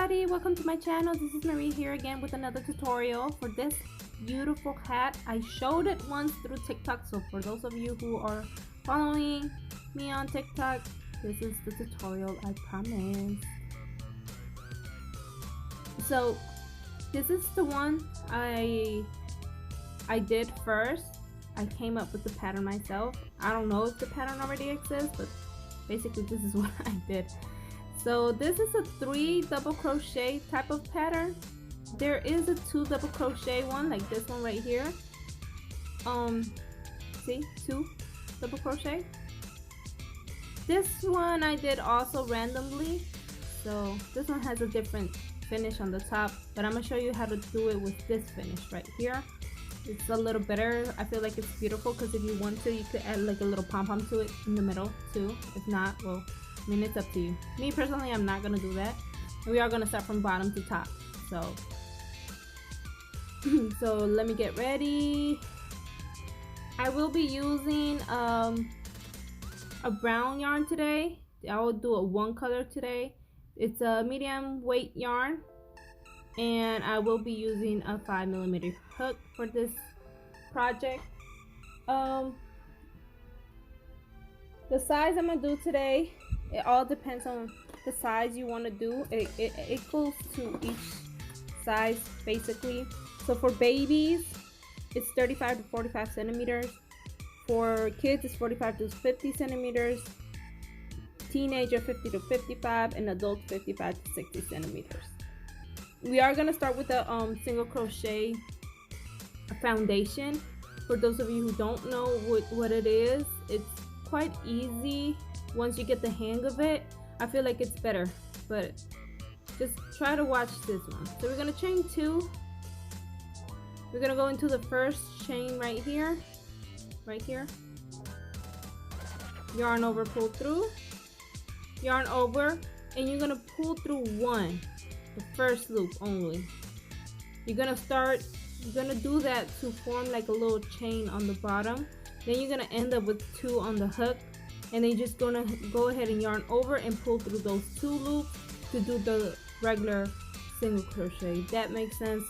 everybody, welcome to my channel. This is Marie here again with another tutorial for this beautiful hat. I showed it once through TikTok, so for those of you who are following me on TikTok, this is the tutorial, I promise. So this is the one I did first. I came up with the pattern myself. I don't know if the pattern already exists, but basically this is what I did. So this is a 3 double crochet type of pattern. There is a 2 double crochet one, like this one right here. See, 2 double crochet. This one I did also randomly, so this one has a different finish on the top, but I'm gonna show you how to do it with this finish right here. It's a little better. I feel like it's beautiful because if you want to, you could add like a little pom-pom to it in the middle too. If not, well, I mean, it's up to you. Me personally, I'm not gonna do that. And we are gonna start from bottom to top. So, so let me get ready. I will be using a brown yarn today. I will do a 1 color today. It's a medium weight yarn, and I will be using a 5mm hook for this project. The size I'm gonna do today, it all depends on the size you want to do. It goes to each size basically. So for babies, it's 35 to 45 centimeters. For kids, it's 45 to 50 centimeters. Teenager, 50 to 55, and adults, 55 to 60 centimeters. We are gonna start with the single crochet foundation. For those of you who don't know what it is, it's quite easy. Once you get the hang of it, I feel like it's better, but just try to watch this one. So we're gonna chain 2. We're gonna go into the first chain right here, yarn over, pull through, yarn over, and you're gonna pull through 1, the first loop only. You're gonna do that to form like a little chain on the bottom. Then you're gonna end up with 2 on the hook, and then you're just gonna go ahead and yarn over and pull through those 2 loops to do the regular single crochet. That makes sense?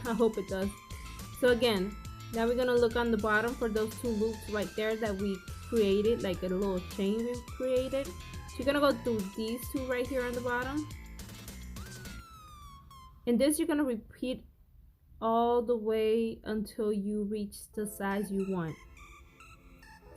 I hope it does. So again, now we're gonna look on the bottom for those 2 loops right there that we created, like a little chain we created. So you're gonna go through these 2 right here on the bottom, and this you're gonna repeat all the way until you reach the size you want.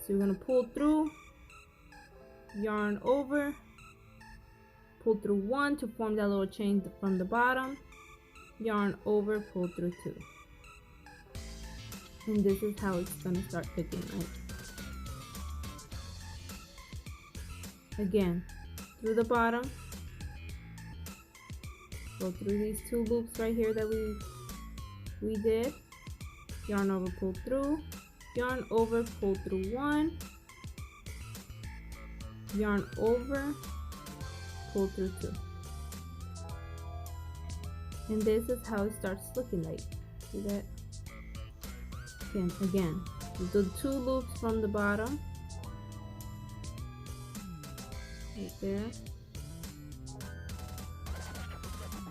So you're gonna pull through, yarn over, pull through 1 to form that little chain from the bottom, yarn over, pull through 2. And this is how it's gonna start looking like. Again, through the bottom, go through these 2 loops right here that we did, yarn over, pull through, yarn over, pull through 1, yarn over, pull through 2. And this is how it starts looking like. See that? Again, do 2 loops from the bottom, right there,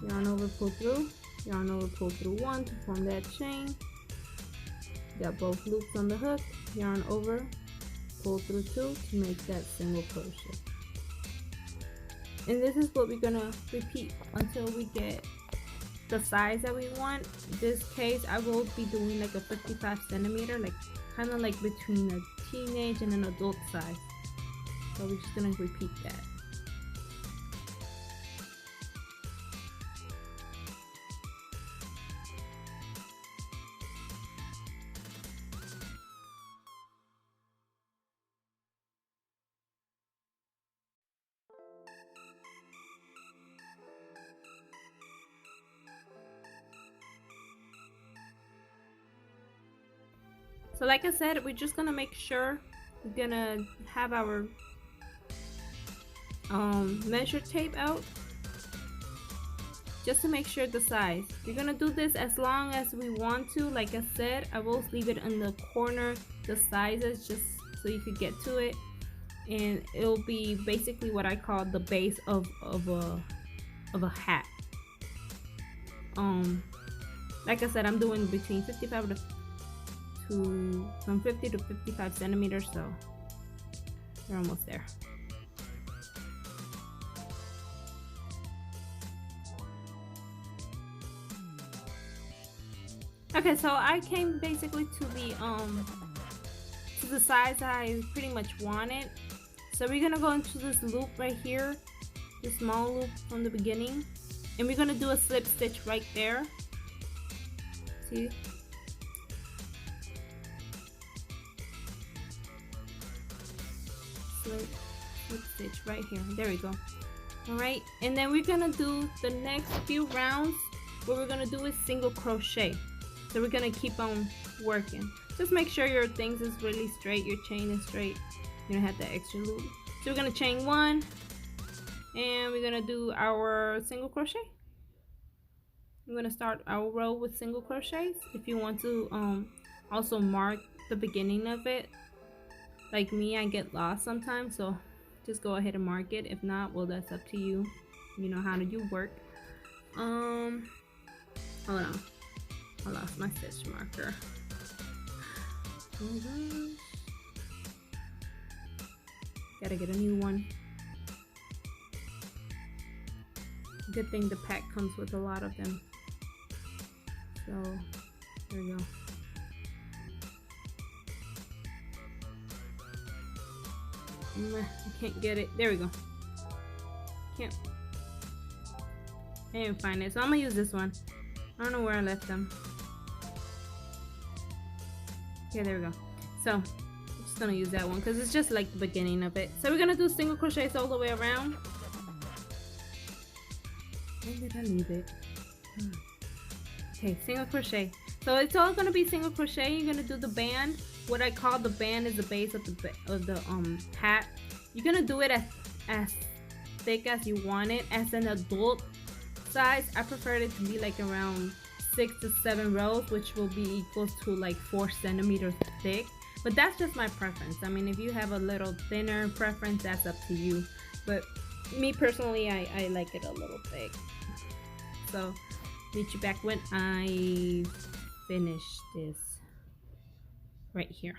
yarn over, pull through, yarn over, pull through 1 to form that chain. Got both loops on the hook, yarn over, pull through 2 to make that single crochet. And this is what we're gonna repeat until we get the size that we want. In this case, I will be doing like a 55 centimeter, like kind of like between a teenage and an adult size. So we're just gonna repeat that. So like I said, we're just gonna make sure we're gonna have our measure tape out just to make sure the size. We're gonna do this as long as we want to. Like I said, I will leave it in the corner, the sizes, just so you could get to it. and it'll be basically what I call the base of of a hat. Like I said, I'm doing between 55 to from 50 to 55 centimeters, so we're almost there. Okay, so I came basically to the size I pretty much wanted. So we're gonna go into this loop right here, the small loop from the beginning, and we're gonna do a slip stitch right there. See? Slip stitch right here. There we go. Alright, and then we're gonna do the next few rounds. What we're gonna do is single crochet. So we're gonna keep on working. Just make sure your things is really straight, your chain is straight. You don't have that extra loop. So we're gonna chain one, and we're gonna do our single crochet. I'm gonna start our row with single crochets. If you want to also mark the beginning of it, like me, I get lost sometimes, so just go ahead and mark it. If not, well, that's up to you. You know how do you work. Hold on, I lost my stitch marker. Oh gosh. Gotta get a new one. Good thing the pack comes with a lot of them. So there we go. I can't get it. There we go. I didn't find it, so I'm gonna use this one. I don't know where I left them. Okay, there we go. So I'm just gonna use that one because it's just like the beginning of it. So we're gonna do single crochets all the way around. Where did I leave it? Okay, single crochet. So it's all gonna be single crochet. You're gonna do the band. What I call the band is the base of the hat. You're gonna do it as thick as you want it. As an adult size, I prefer it to be like around 6 to 7 rows, which will be equal to like 4 centimeters thick. But that's just my preference. I mean, if you have a little thinner preference, that's up to you. But me personally, I like it a little thick. So meet you back when I finish this right here.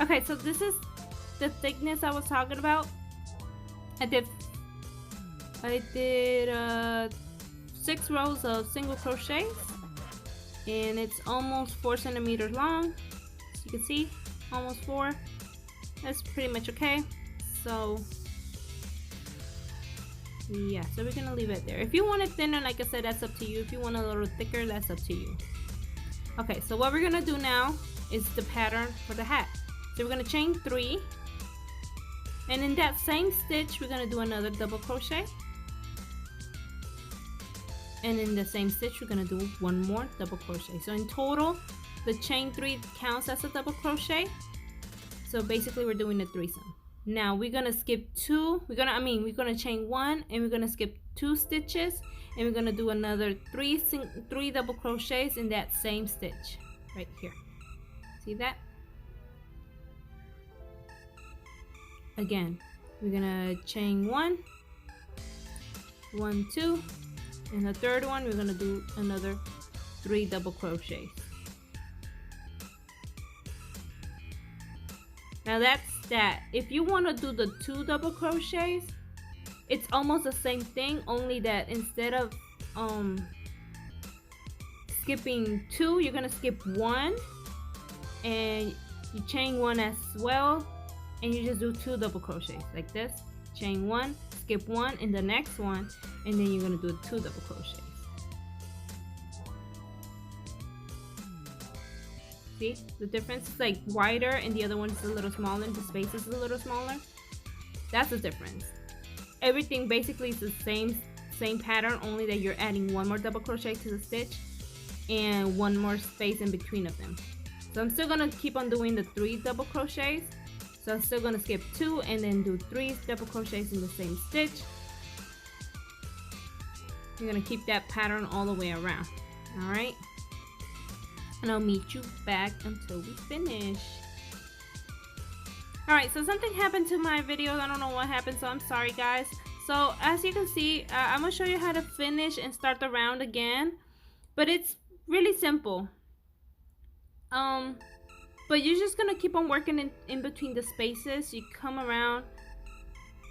Okay, so this is the thickness I was talking about. I did 6 rows of single crochets, and it's almost 4 centimeters long. As you can see, almost 4. That's pretty much okay. So yeah, so we're gonna leave it there. If you want it thinner, like I said, that's up to you. If you want a little thicker, that's up to you. Okay, so what we're gonna do now is the pattern for the hat. So we're gonna chain 3, and in that same stitch we're gonna do another double crochet, and in the same stitch we're gonna do 1 more double crochet. So in total the chain 3 counts as a double crochet. So basically we're doing a threesome. Now we're gonna skip 2. We're gonna chain 1, and we're gonna skip 2 stitches, and we're gonna do another 3 double crochets in that same stitch right here. See that? Again, we're gonna chain 1, 1, 2, and the third one we're gonna do another 3 double crochets. Now that's that. If you want to do the 2 double crochets, it's almost the same thing, only that instead of skipping 2, you're gonna skip 1, and you chain 1 as well, and you just do 2 double crochets like this. Chain 1, skip 1 in the next one, and then you're gonna do 2 double crochets. See the difference? It's like wider, and the other one is a little smaller, and the space is a little smaller. That's the difference. Everything basically is the same pattern, only that you're adding 1 more double crochet to the stitch and 1 more space in between of them. So I'm still gonna keep on doing the 3 double crochets. So I'm still gonna skip 2 and then do 3 double crochets in the same stitch. You're gonna keep that pattern all the way around. All right. And I'll meet you back until we finish. Alright, so something happened to my video. I don't know what happened, so I'm sorry guys. So as you can see, I'm gonna show you how to finish and start the round again, but it's really simple. But you're just gonna keep on working in between the spaces. You come around,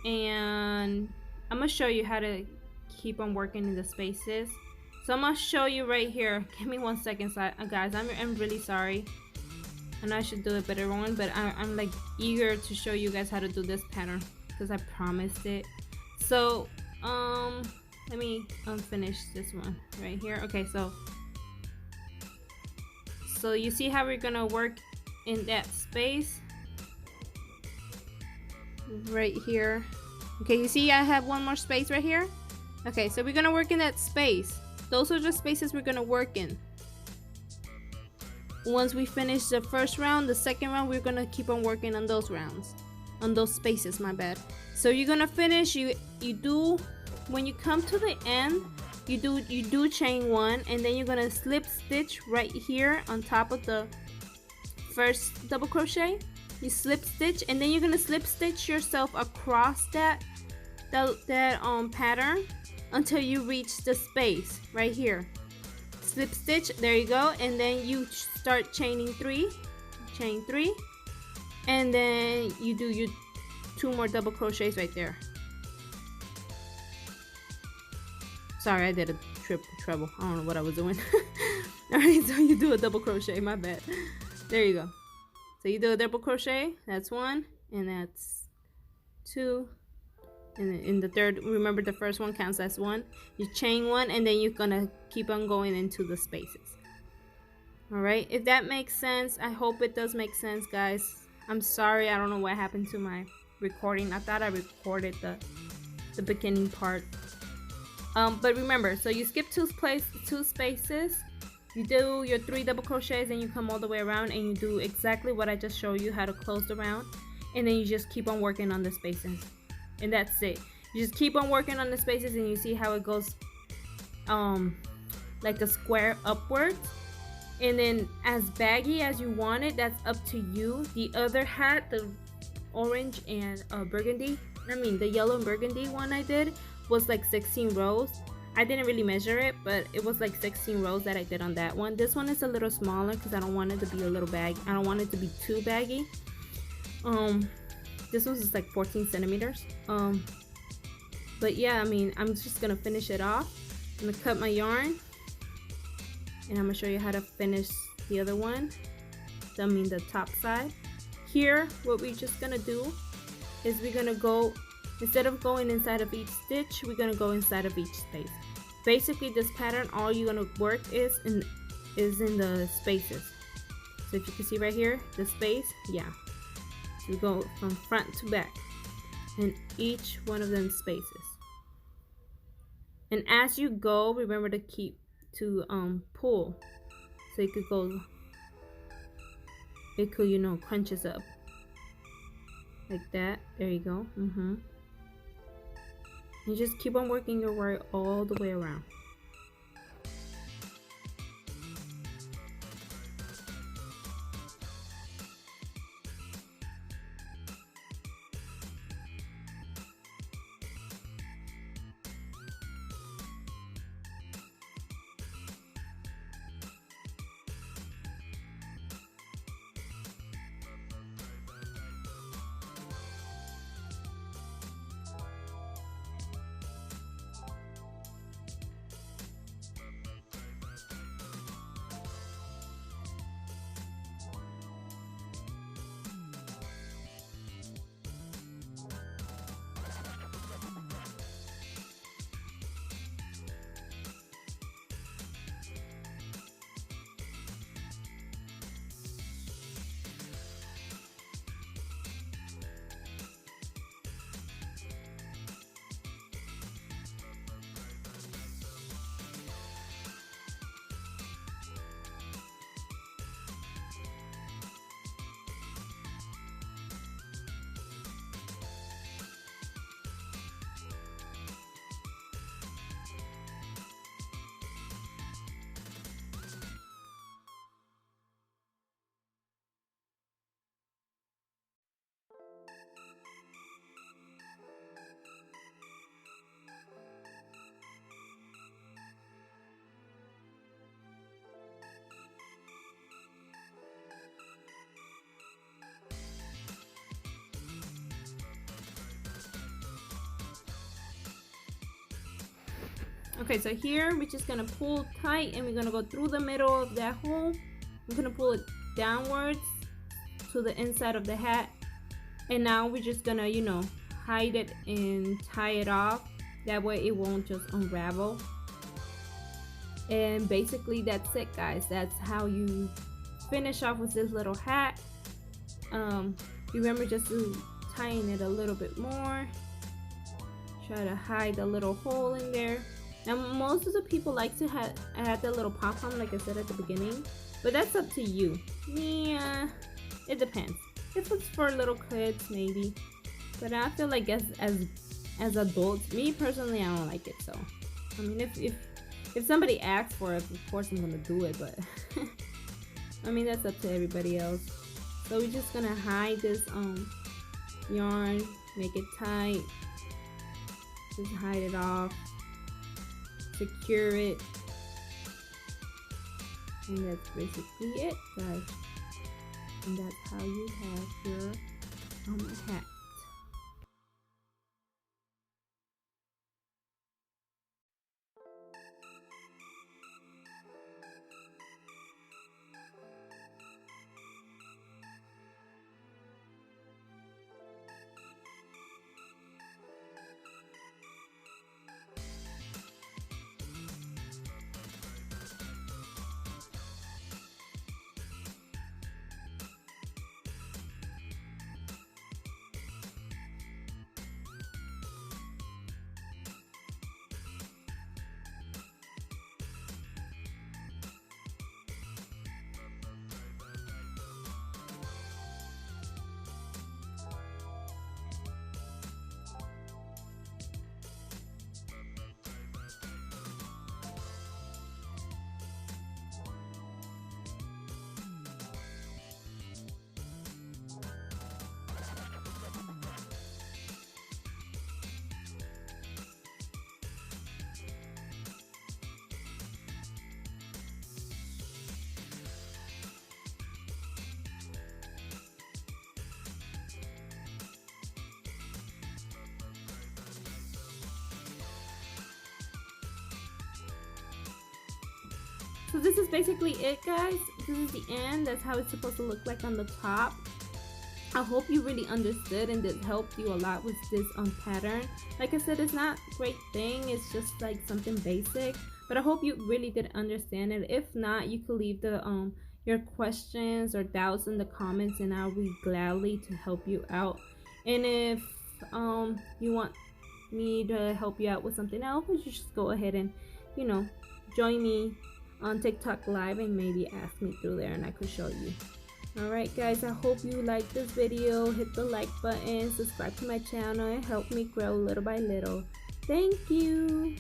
and I'm gonna show you how to keep on working in the spaces. So I'm gonna show you right here. Give me 1 second, guys. I'm really sorry, and I should do a better one, but I'm like eager to show you guys how to do this pattern because I promised it. So let me unfinish this one right here. Okay, so you see how we're gonna work in that space right here. Okay, you see I have 1 more space right here. Okay, so we're gonna work in that space. Those are the spaces we're gonna work in. Once we finish the first round, the second round, we're gonna keep on working on those rounds, on those spaces, my bad. So you're gonna finish, you do, when you come to the end, you do chain 1, and then you're gonna slip stitch right here on top of the first double crochet. You slip stitch, and then you're gonna slip stitch yourself across that pattern until you reach the space right here. Slip stitch, there you go, and then you start chaining 3, chain 3, and then you do your 2 more double crochets right there. Sorry, I did a treble. I don't know what I was doing. Alright, so you do a double crochet, my bad. There you go. So you do a double crochet, that's 1, and that's 2. And in the third, remember the first one counts as 1. You chain 1, and then you're gonna keep on going into the spaces. Alright, if that makes sense, I hope it does make sense, guys. I'm sorry, I don't know what happened to my recording. I thought I recorded the beginning part. But remember, so you skip 2 spaces, you do your 3 double crochets, and you come all the way around, and you do exactly what I just showed you, how to close the round, and then you just keep on working on the spaces. And that's it. You just keep on working on the spaces, and you see how it goes like a square upwards. And then as baggy as you want it, that's up to you. The other hat, the orange and the yellow and burgundy one I did was like 16 rows. I didn't really measure it, but it was like 16 rows that I did on that one. This one is a little smaller because I don't want it to be a little baggy. I don't want it to be too baggy. Um, this one's is like 14 centimeters. But yeah, I mean, I'm just gonna finish it off. I'm gonna cut my yarn, and I'm gonna show you how to finish the other one. I mean the top side. Here, what we're just gonna do is we're gonna go, instead of going inside of each stitch, we're gonna go inside of each space. Basically, this pattern, all you're gonna work is in the spaces. So if you can see right here, the space, yeah. So we go from front to back in each one of them spaces. And as you go, remember to pull, so it could go, it could, you know, crunches up like that. There you go. You just keep on working your way all the way around. Okay, so here we're just gonna pull tight, and we're gonna go through the middle of that hole. We're gonna pull it downwards to the inside of the hat, and now we're just gonna, you know, hide it and tie it off. That way it won't just unravel. And basically that's it, guys. That's how you finish off with this little hat. Remember just to tighten it a little bit more. Try to hide the little hole in there. Now most of the people like to add the little pom-pom, like I said at the beginning, but that's up to you. Yeah, it depends. If it's for little kids, maybe, but I feel like as adults, me personally, I don't like it. So I mean, if somebody asks for it, of course I'm gonna do it, but I mean, that's up to everybody else. So we're just gonna hide this yarn, make it tight, just hide it off, secure it, and that's basically it, guys. And that's how you have your hat. So this is basically it, guys. This is the end. That's how it's supposed to look like on the top. I hope you really understood and this helped you a lot with this pattern. Like I said, it's not a great thing, it's just like something basic, but I hope you really did understand it. If not, you could leave the your questions or doubts in the comments and I'll be gladly to help you out. And if you want me to help you out with something else, you just go ahead and, you know, join me on TikTok live and maybe ask me through there and I could show you. Alright guys, I hope you liked this video. Hit the like button, subscribe to my channel, and help me grow little by little. Thank you.